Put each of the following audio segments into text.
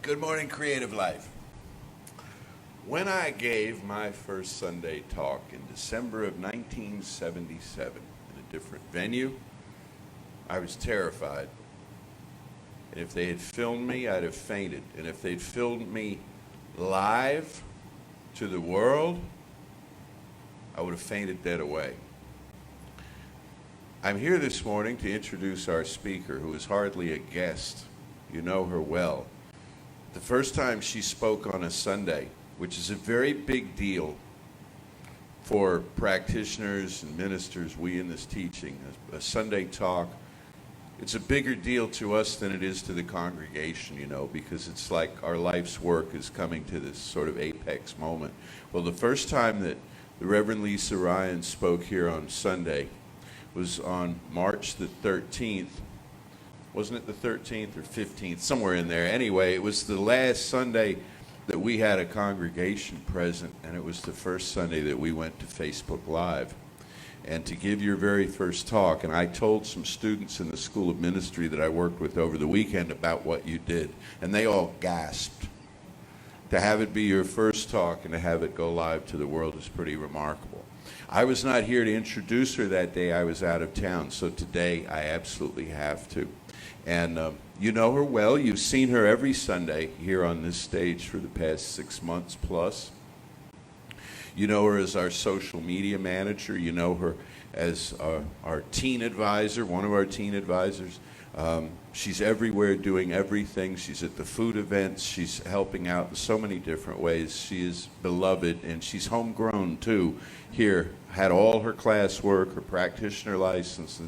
Good morning, Creative Life. When I gave my first Sunday talk in December of 1977 in a different venue, I was terrified. And if they had filmed me, I'd have fainted. And if they'd filmed me live to the world, I would have fainted dead away. I'm here this morning to introduce our speaker, who is hardly a guest. You know her well. The first time she spoke on a Sunday, which is a very big deal for practitioners and ministers, we in this teaching, a Sunday talk, it's a bigger deal to us than it is to the congregation, you know, because it's like our life's work is coming to this sort of apex moment. Well, the first time that the Reverend Lisa Ryan spoke here on Sunday was on March the 13th. Wasn't it the 13th or 15th? Somewhere in there. Anyway, it was the last Sunday that we had a congregation present, and it was the first Sunday that we went to Facebook Live. And to give your very first talk, and I told some students in the School of Ministry that I worked with over the weekend about what you did, and they all gasped. To have it be your first talk and to have it go live to the world is pretty remarkable. I was not here to introduce her that day. I was out of town, so today I absolutely have to. And you know her well. You've seen her every Sunday here on this stage for the past 6 months plus. You know her as our social media manager. You know her as our teen advisor, one of our teen advisors. She's everywhere doing everything. She's at the food events. She's helping out in so many different ways. She is beloved, and she's homegrown too. Here, had all her classwork, her practitioner license,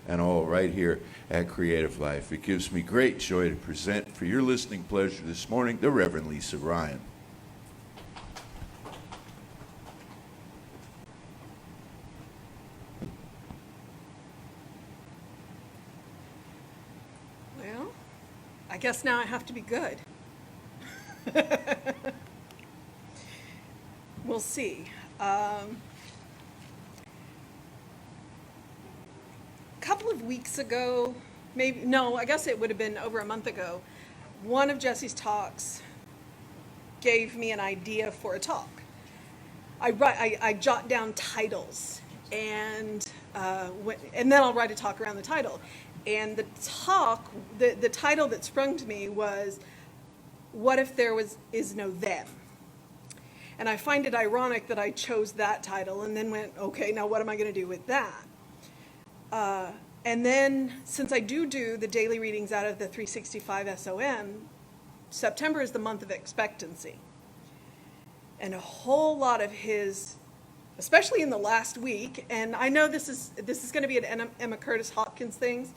and all right here at Creative Life. It gives me great joy to present for your listening pleasure this morning, the Reverend Lisa Ryan. Well, I guess now I have to be good. We'll see. Couple of weeks ago, I guess it would have been over a month ago, one of Jesse's talks gave me an idea for a talk. I jot down titles, and then I'll write a talk around the title. And the title that sprung to me was, "What if there is no them?" And I find it ironic that I chose that title and then went, okay, now what am I going to do with that? And then, since I do the daily readings out of the 365 SOM, September is the month of expectancy. And a whole lot of his, especially in the last week, and I know this is going to be an Emma Curtis Hopkins thing.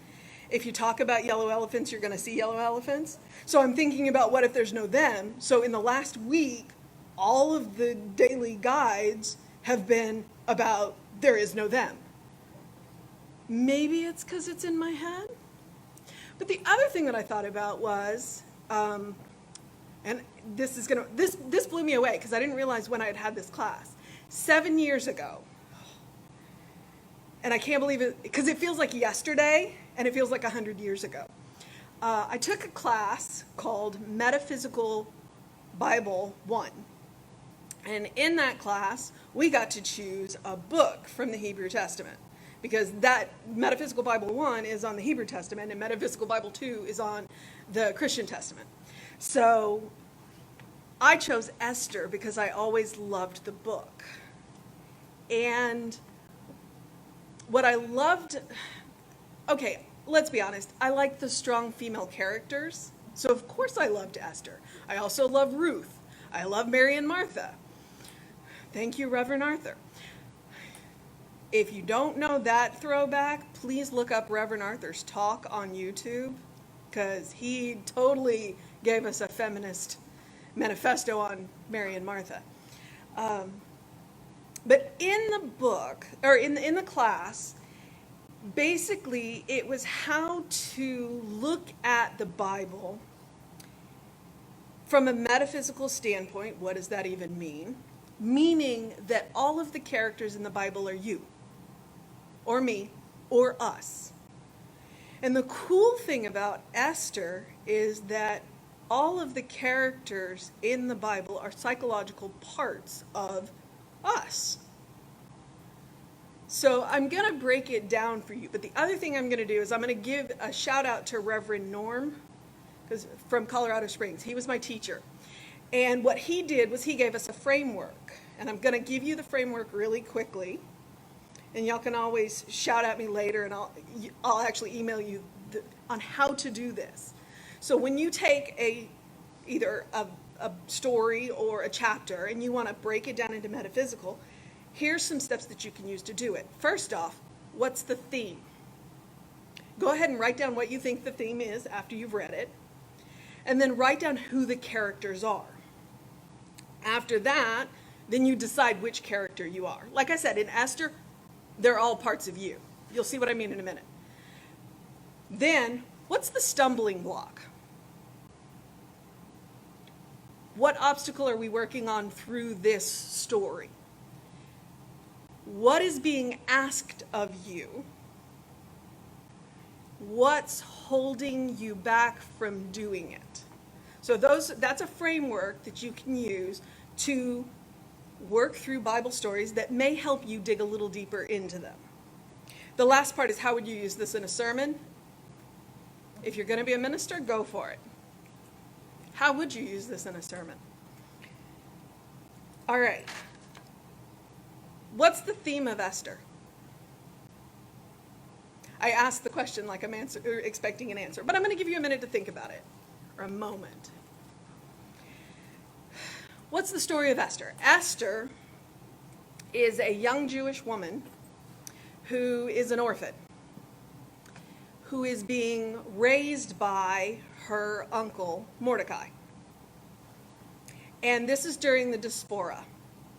If you talk about yellow elephants, you're going to see yellow elephants. So I'm thinking about what if there's no them. So in the last week, all of the daily guides have been about there is no them. Maybe it's because it's in my head. But the other thing that I thought about was, and this blew me away because I didn't realize when I had this class. 7 years ago, and I can't believe it because it feels like yesterday and it feels like 100 years ago. I took a class called Metaphysical Bible 1. And in that class, we got to choose a book from the Hebrew Testament. Because that Metaphysical Bible 1 is on the Hebrew Testament, and Metaphysical Bible 2 is on the Christian Testament. So I chose Esther because I always loved the book. And what I loved, okay, let's be honest, I like the strong female characters. So of course I loved Esther. I also love Ruth. I love Mary and Martha. Thank you, Reverend Arthur. If you don't know that throwback, please look up Reverend Arthur's talk on YouTube, because he totally gave us a feminist manifesto on Mary and Martha. But in the book, or in the class, basically it was how to look at the Bible from a metaphysical standpoint. What does that even mean? Meaning that all of the characters in the Bible are you, or me, or us. And the cool thing about Esther is that all of the characters in the Bible are psychological parts of us. So I'm going to break it down for you. But the other thing I'm going to do is I'm going to give a shout out to Reverend Norm from Colorado Springs. He was my teacher. And what he did was he gave us a framework. And I'm going to give you the framework really quickly. And y'all can always shout at me later, and I'll actually email you on how to do this. So when you take either a story or a chapter and you want to break it down into metaphysical, here's some steps that you can use to do it. First off, what's the theme? Go ahead and write down what you think the theme is after you've read it. And then write down who the characters are. After that, then you decide which character you are. Like I said, in Esther, they're all parts of you. You'll see what I mean in a minute. Then, what's the stumbling block? What obstacle are we working on through this story? What is being asked of you? What's holding you back from doing it? So that's a framework that you can use to work through Bible stories that may help you dig a little deeper into them. The last part is, how would you use this in a sermon? If you're going to be a minister, go for it. How would you use this in a sermon? All right. What's the theme of Esther? I asked the question like I'm expecting an answer, but I'm going to give you a minute to think about it, or a moment. What's the story of Esther? Esther is a young Jewish woman who is an orphan, who is being raised by her uncle, Mordecai. And this is during the diaspora,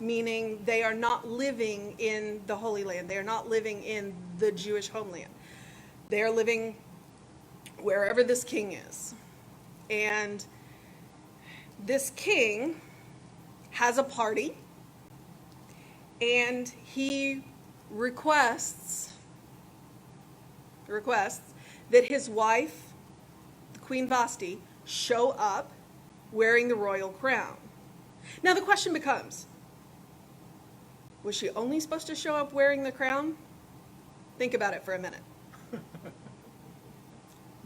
meaning they are not living in the Holy Land. They are not living in the Jewish homeland. They are living wherever this king is. And this king has a party, and he requests that his wife, the Queen Vasti, show up wearing the royal crown. Now the question becomes, was she only supposed to show up wearing the crown? Think about it for a minute.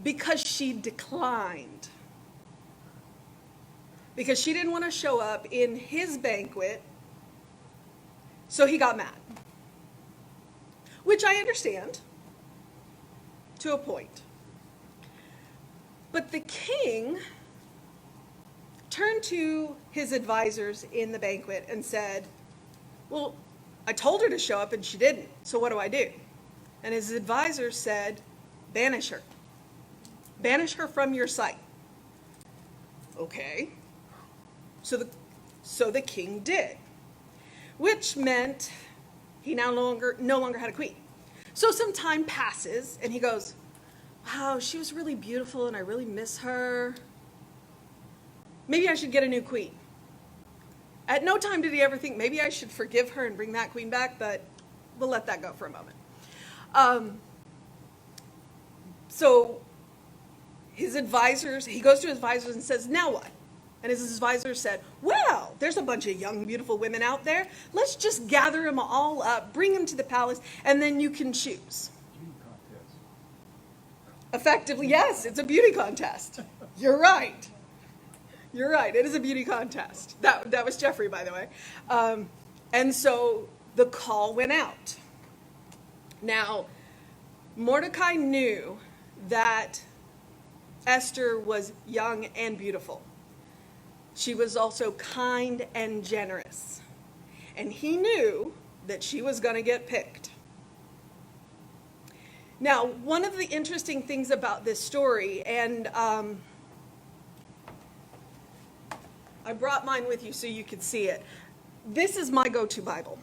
Because she declined. Because she didn't want to show up in his banquet, so he got mad. Which I understand, to a point. But the king turned to his advisors in the banquet and said, well, I told her to show up and she didn't, so what do I do? And his advisors said, banish her. Banish her from your sight. Okay. So the king did, which meant he no longer had a queen. So some time passes, and he goes, wow, she was really beautiful, and I really miss her. Maybe I should get a new queen. At no time did he ever think, maybe I should forgive her and bring that queen back, but we'll let that go for a moment. So he goes to his advisors and says, now what? And his advisors said, well, there's a bunch of young, beautiful women out there. Let's just gather them all up, bring them to the palace, and then you can choose. Beauty contest. Effectively, yes, it's a beauty contest. You're right. You're right. It is a beauty contest. That was Jeffrey, by the way. And so the call went out. Now, Mordecai knew that Esther was young and beautiful. She was also kind and generous. And he knew that she was going to get picked. Now, one of the interesting things about this story, and I brought mine with you so you could see it. This is my go-to Bible.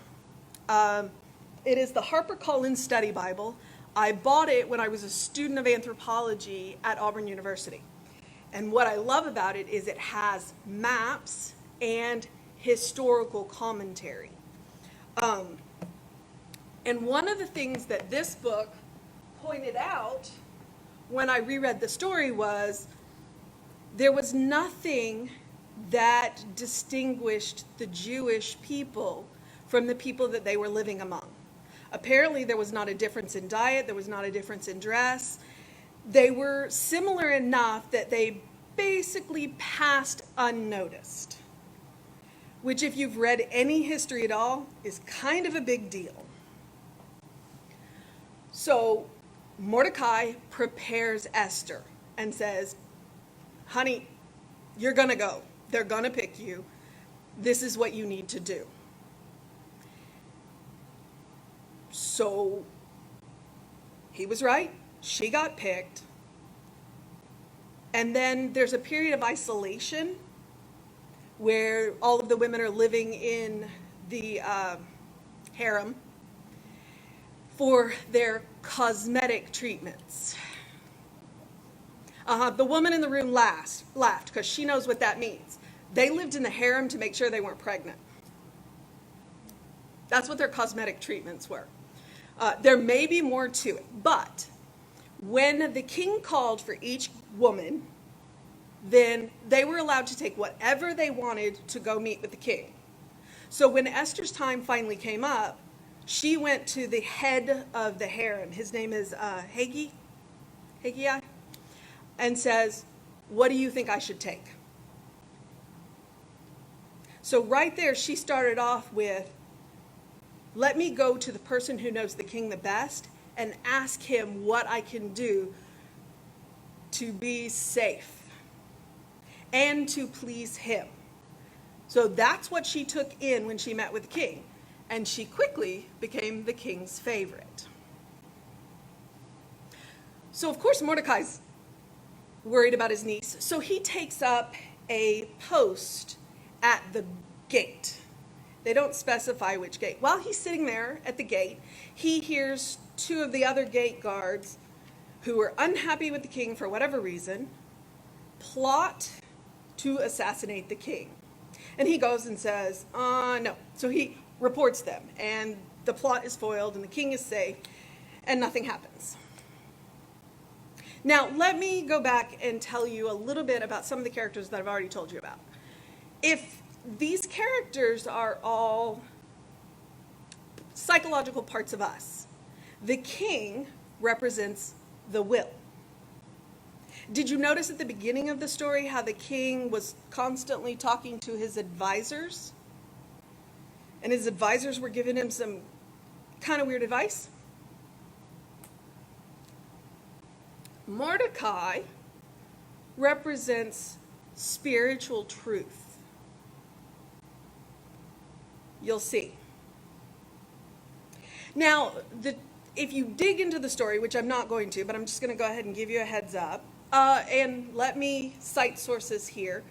It is the HarperCollins Study Bible. I bought it when I was a student of anthropology at Auburn University. And what I love about it is it has maps and historical commentary. And one of the things that this book pointed out when I reread the story was there was nothing that distinguished the Jewish people from the people that they were living among. Apparently, there was not a difference in diet, there was not a difference in dress. They were similar enough that they basically passed unnoticed, which, if you've read any history at all, is kind of a big deal. So Mordecai prepares Esther and says, honey, you're going to go. They're going to pick you. This is what you need to do. So he was right. She got picked. And then there's a period of isolation where all of the women are living in the harem for their cosmetic treatments. The woman in the room laughed because she knows what that means. They lived in the harem to make sure they weren't pregnant. That's what their cosmetic treatments were. There may be more to it, but when the king called for each woman, then they were allowed to take whatever they wanted to go meet with the king. So when Esther's time finally came up, she went to the head of the harem. His name is Haggai, and says, what do you think I should take? So right there, she started off with, let me go to the person who knows the king the best and ask him what I can do to be safe and to please him. So that's what she took in when she met with the king. And she quickly became the king's favorite. So of course Mordecai's worried about his niece. So he takes up a post at the gate. They don't specify which gate. While he's sitting there at the gate, he hears two of the other gate guards who are unhappy with the king for whatever reason, plot to assassinate the king. And he goes and says, no. So he reports them, and the plot is foiled, and the king is safe, and nothing happens. Now, let me go back and tell you a little bit about some of the characters that I've already told you about. If these characters are all psychological parts of us, the king represents the will. Did you notice at the beginning of the story how the king was constantly talking to his advisors? And his advisors were giving him some kind of weird advice? Mordecai represents spiritual truth. You'll see. Now, if you dig into the story, which I'm not going to, but I'm just going to go ahead and give you a heads up, and let me cite sources here.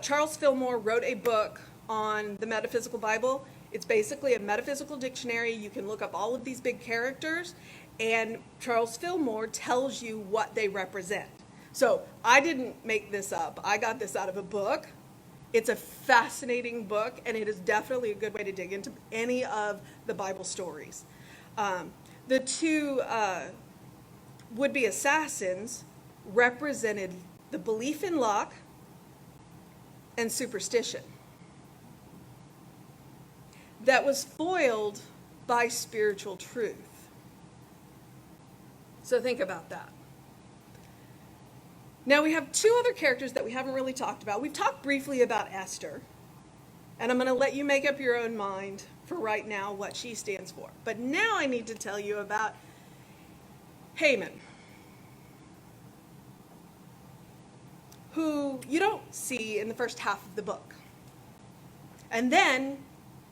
Charles Fillmore wrote a book on the Metaphysical Bible. It's basically a metaphysical dictionary. You can look up all of these big characters, and Charles Fillmore tells you what they represent. So I didn't make this up. I got this out of a book. It's a fascinating book, and it is definitely a good way to dig into any of the Bible stories. The two would-be assassins represented the belief in luck and superstition that was foiled by spiritual truth. So think about that. Now we have two other characters that we haven't really talked about. We've talked briefly about Esther, and I'm going to let you make up your own mind for right now what she stands for. But now I need to tell you about Haman, who you don't see in the first half of the book. And then,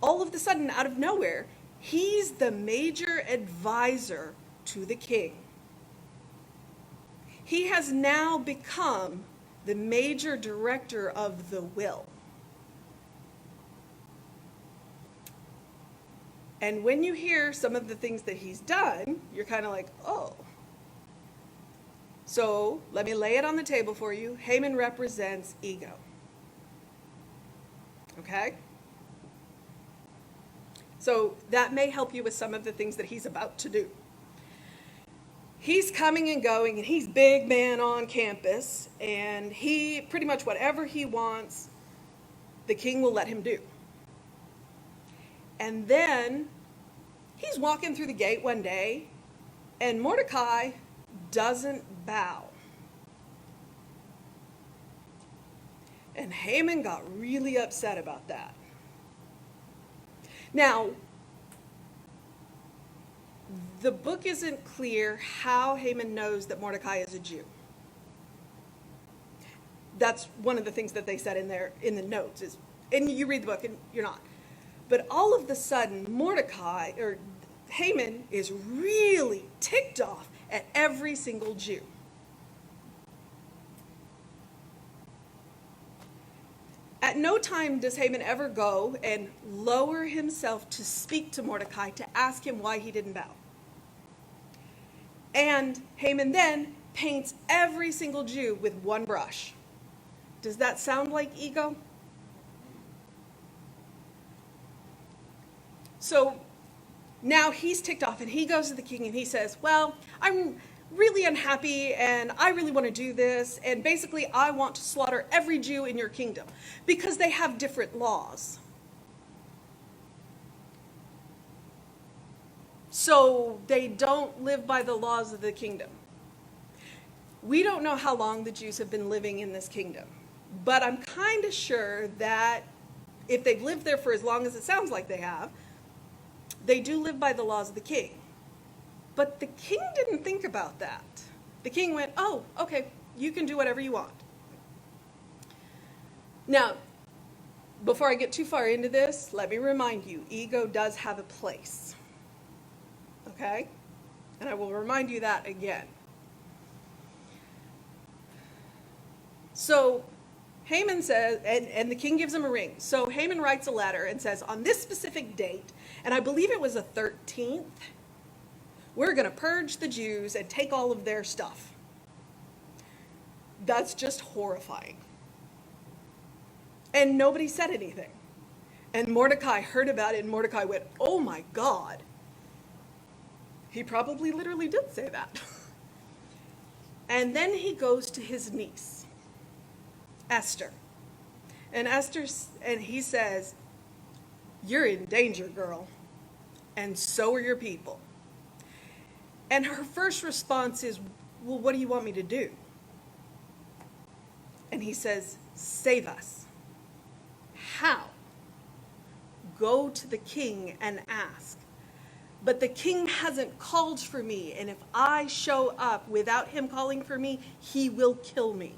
all of a sudden, out of nowhere, he's the major advisor to the king. He has now become the major director of the will. And when you hear some of the things that he's done, you're kind of like, oh. So let me lay it on the table for you. Haman represents ego. Okay? So that may help you with some of the things that he's about to do. he's coming and going, and he's big man on campus, and he pretty much whatever he wants, the king will let him do. And then he's walking through the gate one day, and Mordecai doesn't bow. And Haman got really upset about that. Now, the book isn't clear how Haman knows that Mordecai is a Jew. That's one of the things that they said in there in the notes is, and you read the book and you're not. But all of a sudden, Haman is really ticked off at every single Jew. At no time does Haman ever go and lower himself to speak to Mordecai to ask him why he didn't bow. And Haman then paints every single Jew with one brush. Does that sound like ego? So now he's ticked off and he goes to the king and he says, well, I'm really unhappy and I really want to do this. And basically I want to slaughter every Jew in your kingdom because they have different laws. So they don't live by the laws of the kingdom. We don't know how long the Jews have been living in this kingdom, but I'm kind of sure that if they've lived there for as long as it sounds like they have, they do live by the laws of the king. But the king didn't think about that. The king went, oh, okay, you can do whatever you want. Now, before I get too far into this, let me remind you, ego does have a place. Okay? And I will remind you that again. So Haman says, and the king gives him a ring. So Haman writes a letter and says, on this specific date, and I believe it was the 13th, we're going to purge the Jews and take all of their stuff. That's just horrifying. And nobody said anything. And Mordecai heard about it, and Mordecai went, oh my God. He probably literally did say that. And then he goes to his niece, Esther. And he says, you're in danger, girl. And so are your people. And her first response is, well, what do you want me to do? And he says, save us. How? Go to the king and ask. But the king hasn't called for me, and if I show up without him calling for me, he will kill me.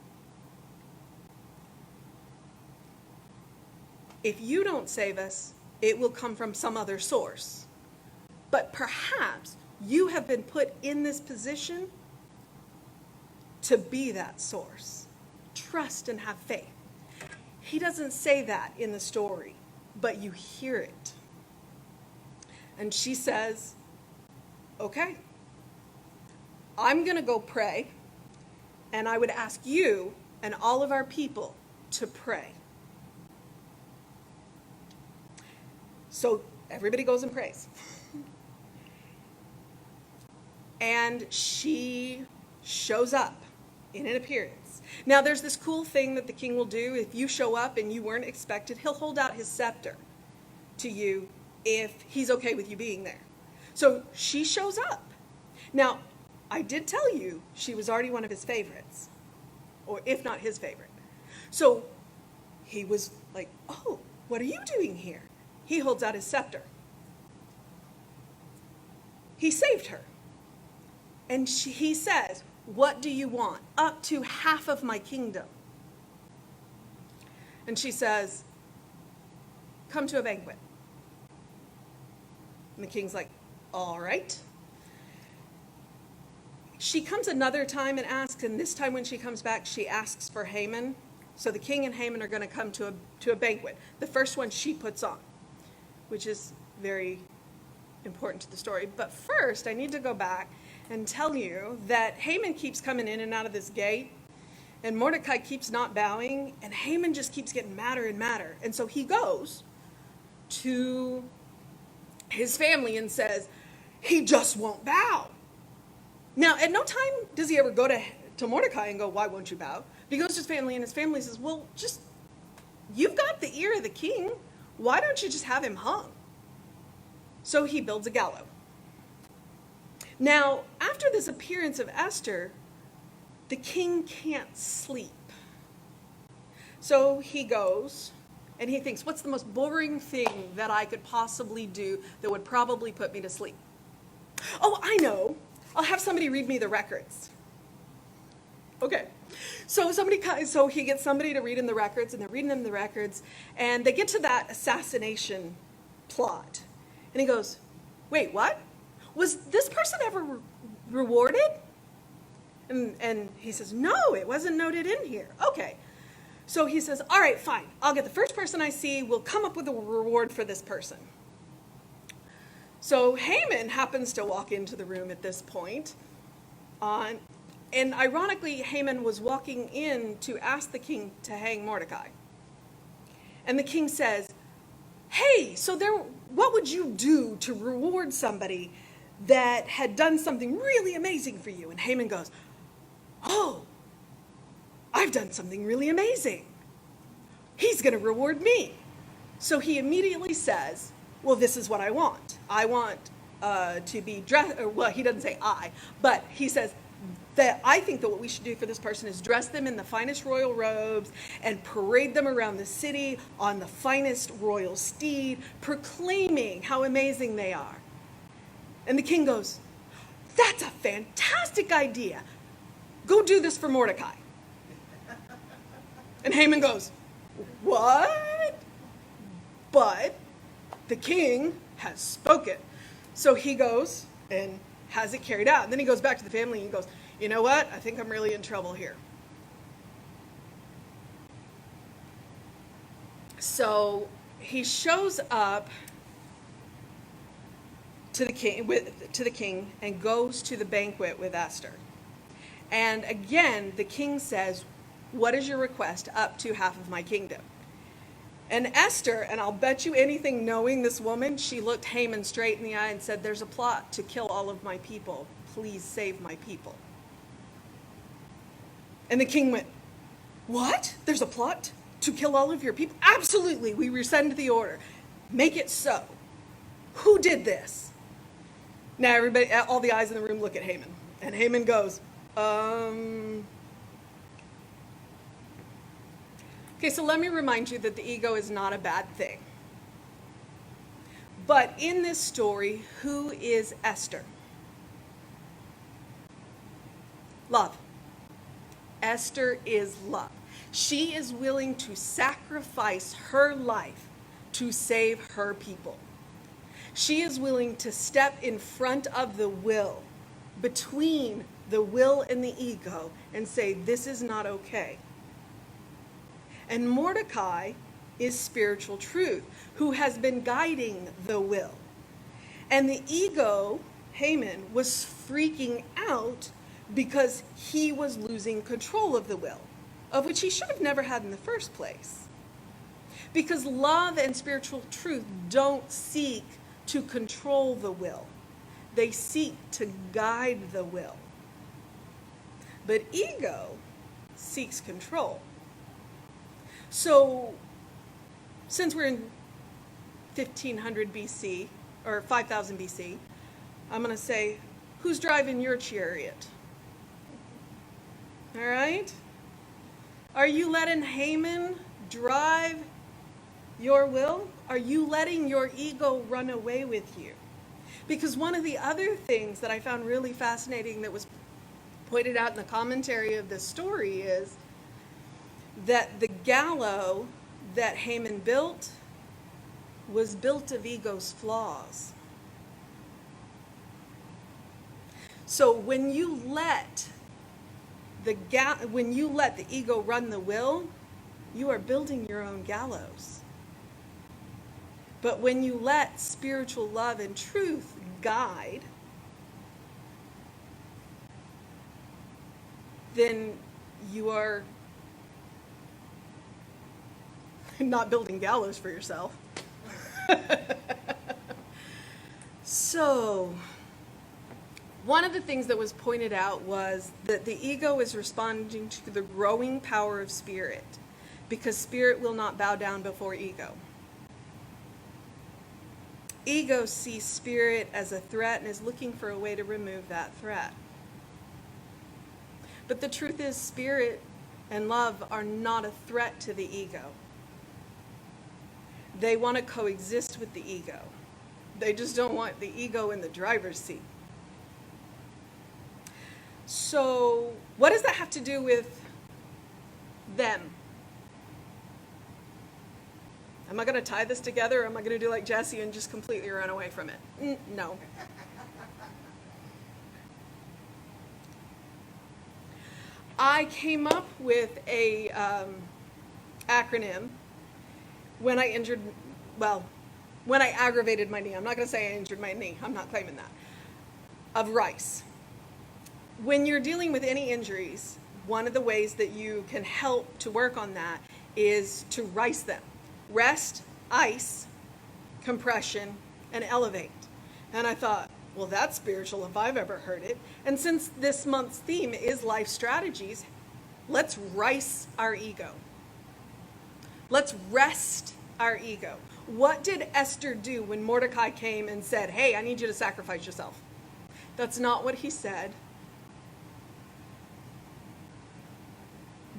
If you don't save us, it will come from some other source. But perhaps you have been put in this position to be that source. Trust and have faith. He doesn't say that in the story, but you hear it. And she says, okay, I'm going to go pray, and I would ask you and all of our people to pray. So everybody goes and prays. And she shows up in an appearance. Now there's this cool thing that the king will do. If you show up and you weren't expected, he'll hold out his scepter to you if he's okay with you being there. So she shows up. Now, I did tell you she was already one of his favorites, or if not his favorite. So he was like, oh, what are you doing here? He holds out his scepter. He saved her. And he says, what do you want? Up to half of my kingdom. And she says, come to a banquet. And the king's like, all right. She comes another time and asks, and this time when she comes back, she asks for Haman. So the king and Haman are going to come to a banquet. The first one she puts on, which is very important to the story. But first, I need to go back and tell you that Haman keeps coming in and out of this gate, and Mordecai keeps not bowing, and Haman just keeps getting madder and madder. And so he goes to his family and says, he just won't bow. Now, at no time does he ever go to Mordecai and go, why won't you bow? But he goes to his family, and his family says, well, just, you've got the ear of the king. Why don't you just have him hung? So he builds a gallows. Now, after this appearance of Esther, the king can't sleep. So he goes, and he thinks, what's the most boring thing that I could possibly do that would probably put me to sleep? Oh, I know. I'll have somebody read me the records. Okay. So he gets somebody to read him the records, and they're reading him the records, and they get to that assassination plot. And he goes, wait, what? Was this person ever rewarded? And he says, no, it wasn't noted in here. Okay. So he says, all right, fine. I'll get the first person I see. We'll come up with a reward for this person. So Haman happens to walk into the room at this point. And ironically, Haman was walking in to ask the king to hang Mordecai. And the king says, hey, what would you do to reward somebody that had done something really amazing for you? And Haman goes, oh, I've done something really amazing. He's going to reward me. So he immediately says, well, this is what I want. I want to be dressed, well, he doesn't say I, but he says that I think that what we should do for this person is dress them in the finest royal robes and parade them around the city on the finest royal steed, proclaiming how amazing they are. And the king goes, that's a fantastic idea. Go do this for Mordecai. And Haman goes, what? But the king has spoken. So he goes and has it carried out. And then he goes back to the family and he goes, you know what? I think I'm really in trouble here. So he shows up to the king and goes to the banquet with Esther. And again, the king says, what is your request? Up to half of my kingdom. And Esther, and I'll bet you anything knowing this woman, she looked Haman straight in the eye and said, there's a plot to kill all of my people. Please save my people. And the king went, what? There's a plot to kill all of your people? Absolutely, we rescind the order. Make it so. Who did this? Now everybody, all the eyes in the room look at Haman. And Haman goes, Okay, so let me remind you that the ego is not a bad thing. But in this story, who is Esther? Love. Esther is love. She is willing to sacrifice her life to save her people. She is willing to step in front of the will, between the will and the ego, and say, this is not okay. And Mordecai is spiritual truth, who has been guiding the will. And the ego, Haman, was freaking out because he was losing control of the will, of which he should have never had in the first place. Because love and spiritual truth don't seek to control the will. They seek to guide the will. But ego seeks control. So, since we're in 1500 BC, or 5000 BC, I'm going to say, who's driving your chariot? All right? Are you letting Haman drive your will? Are you letting your ego run away with you? Because one of the other things that I found really fascinating that was pointed out in the commentary of this story is that the gallows that Haman built was built of ego's flaws. So when you let the ego run the will, you are building your own gallows. But when you let spiritual love and truth guide, then you are not building gallows for yourself. So, One of the things that was pointed out was that the ego is responding to the growing power of spirit, because spirit will not bow down before ego. Ego sees spirit as a threat and is looking for a way to remove that threat. But the truth is, spirit and love are not a threat to the ego. They want to coexist with the ego. They just don't want the ego in the driver's seat. So, what does that have to do with them? Am I going to tie this together, or am I going to do like Jesse and just completely run away from it? No. I came up with a acronym when I aggravated my knee. I'm not going to say I injured my knee. I'm not claiming that. Of RICE. When you're dealing with any injuries, one of the ways that you can help to work on that is to RICE them. Rest, ice, compression, and elevate. And I thought, well, that's spiritual if I've ever heard it. And since this month's theme is life strategies, let's RICE our ego. Let's rest our ego. What did Esther do when Mordecai came and said, hey, I need you to sacrifice yourself? That's not what he said.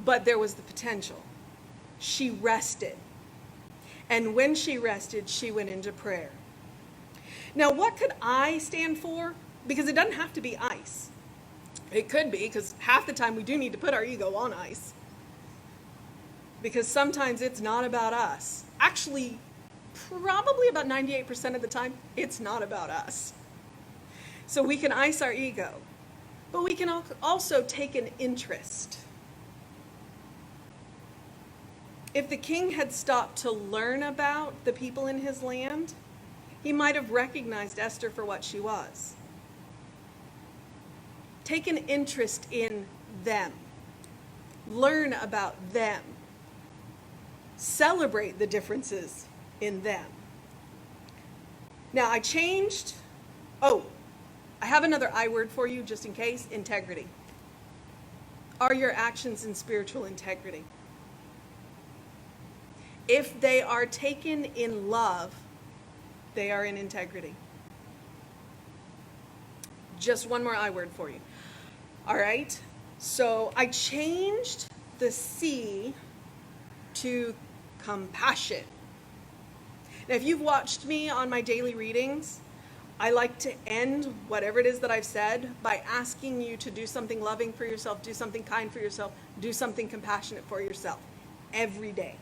But there was the potential. She rested. And when she rested, she went into prayer. Now, what could I stand for? Because it doesn't have to be ice. It could be, because half the time we do need to put our ego on ice. Because sometimes it's not about us. Actually, probably about 98% of the time, it's not about us. So we can ice our ego. But we can also take an interest. If the king had stopped to learn about the people in his land, he might have recognized Esther for what she was. Take an interest in them. Learn about them. Celebrate the differences in them. Now, I have another I word for you just in case. Integrity. Are your actions in spiritual integrity? If they are taken in love, they are in integrity. Just one more I word for you. All right? So I changed the C to compassion. Now, if you've watched me on my daily readings, I like to end whatever it is that I've said by asking you to do something loving for yourself, do something kind for yourself, do something compassionate for yourself every day.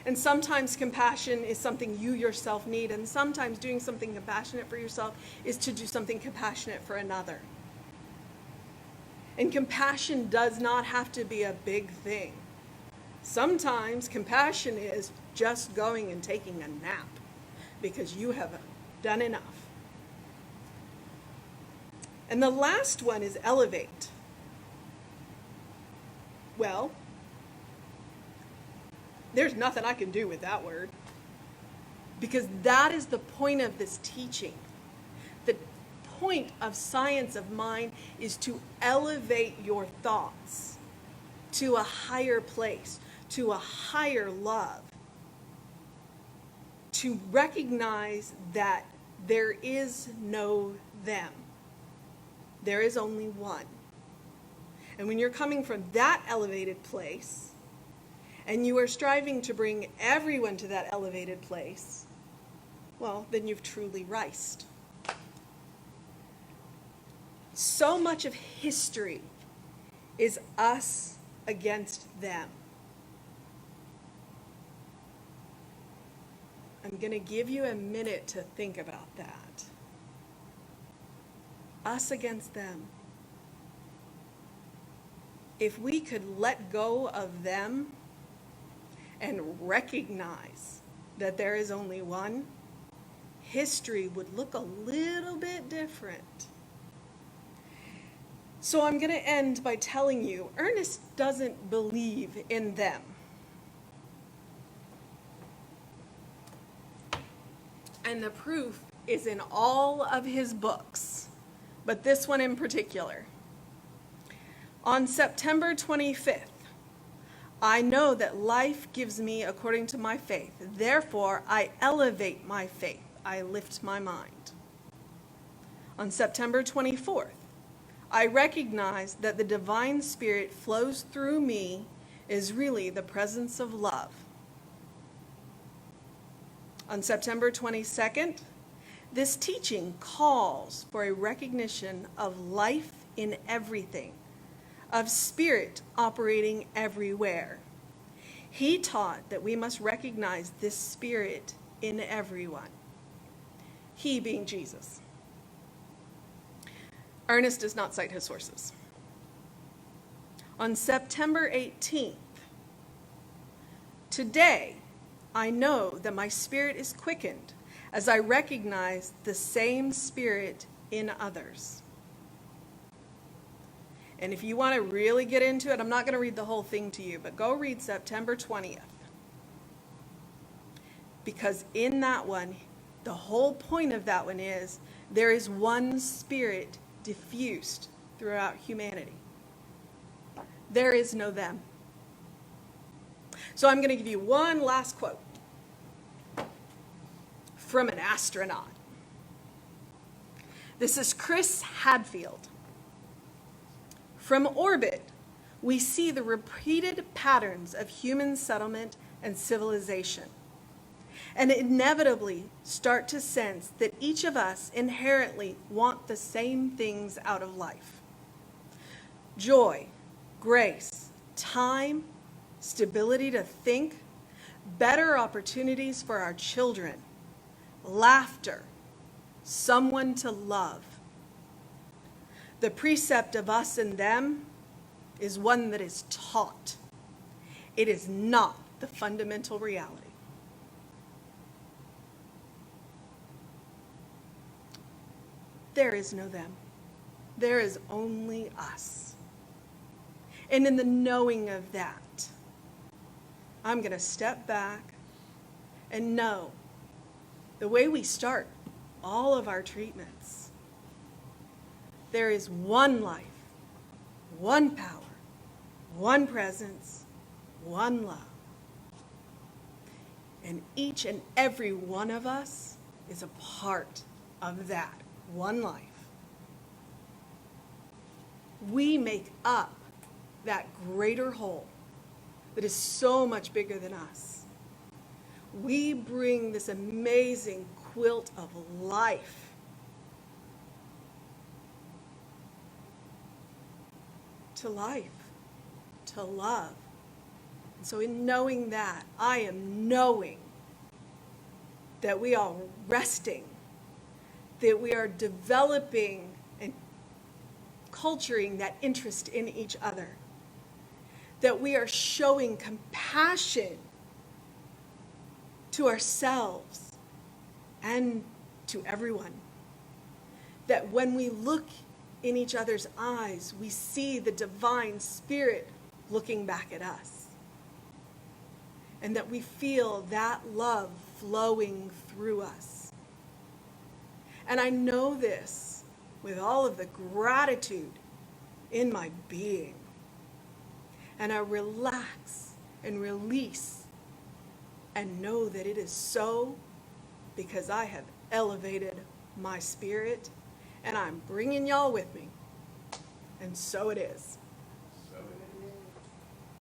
And sometimes compassion is something you yourself need, and sometimes doing something compassionate for yourself is to do something compassionate for another. And compassion does not have to be a big thing. Sometimes compassion is just going and taking a nap because you have done enough. And the last one is elevate. Well, there's nothing I can do with that word, because that is the point of this teaching. The point of science of mind is to elevate your thoughts to a higher place, to a higher love, to recognize that there is no them. There is only one. And when you're coming from that elevated place, and you are striving to bring everyone to that elevated place, well, then you've truly riced. So much of history is us against them. I'm going to give you a minute to think about that. Us against them. If we could let go of them and recognize that there is only one, history would look a little bit different. So I'm going to end by telling you, Ernest doesn't believe in them. And the proof is in all of his books. but this one in particular. On September 25th, I know that life gives me according to my faith. Therefore, I elevate my faith. I lift my mind. On September 24th, I recognize that the divine spirit flows through me is really the presence of love. On September 22nd, this teaching calls for a recognition of life in everything, of spirit operating everywhere. He taught that we must recognize this spirit in everyone. He being Jesus. Ernest does not cite his sources. On September 18th, today, I know that my spirit is quickened as I recognize the same spirit in others. And if you want to really get into it, I'm not going to read the whole thing to you, but go read September 20th. Because in that one, the whole point of that one is there is one spirit diffused throughout humanity. There is no them. So I'm going to give you one last quote from an astronaut. This is Chris Hadfield. From orbit, we see the repeated patterns of human settlement and civilization, and inevitably start to sense that each of us inherently want the same things out of life: joy, grace, time, stability to think, better opportunities for our children, laughter, someone to love. The precept of us and them is one that is taught. It is not the fundamental reality. There is no them. There is only us. And in the knowing of that, I'm going to step back and know the way we start all of our treatments. There is one life, one power, one presence, one love. And each and every one of us is a part of that one life. We make up that greater whole that is so much bigger than us. We bring this amazing quilt of life to life, to love. And so in knowing that, I am knowing that we are resting, that we are developing and culturing that interest in each other, that we are showing compassion to ourselves and to everyone, that when we look in each other's eyes, we see the divine spirit looking back at us, and that we feel that love flowing through us. And I know this with all of the gratitude in my being. And I relax and release and know that it is so because I have elevated my spirit and I'm bringing y'all with me. And so it is.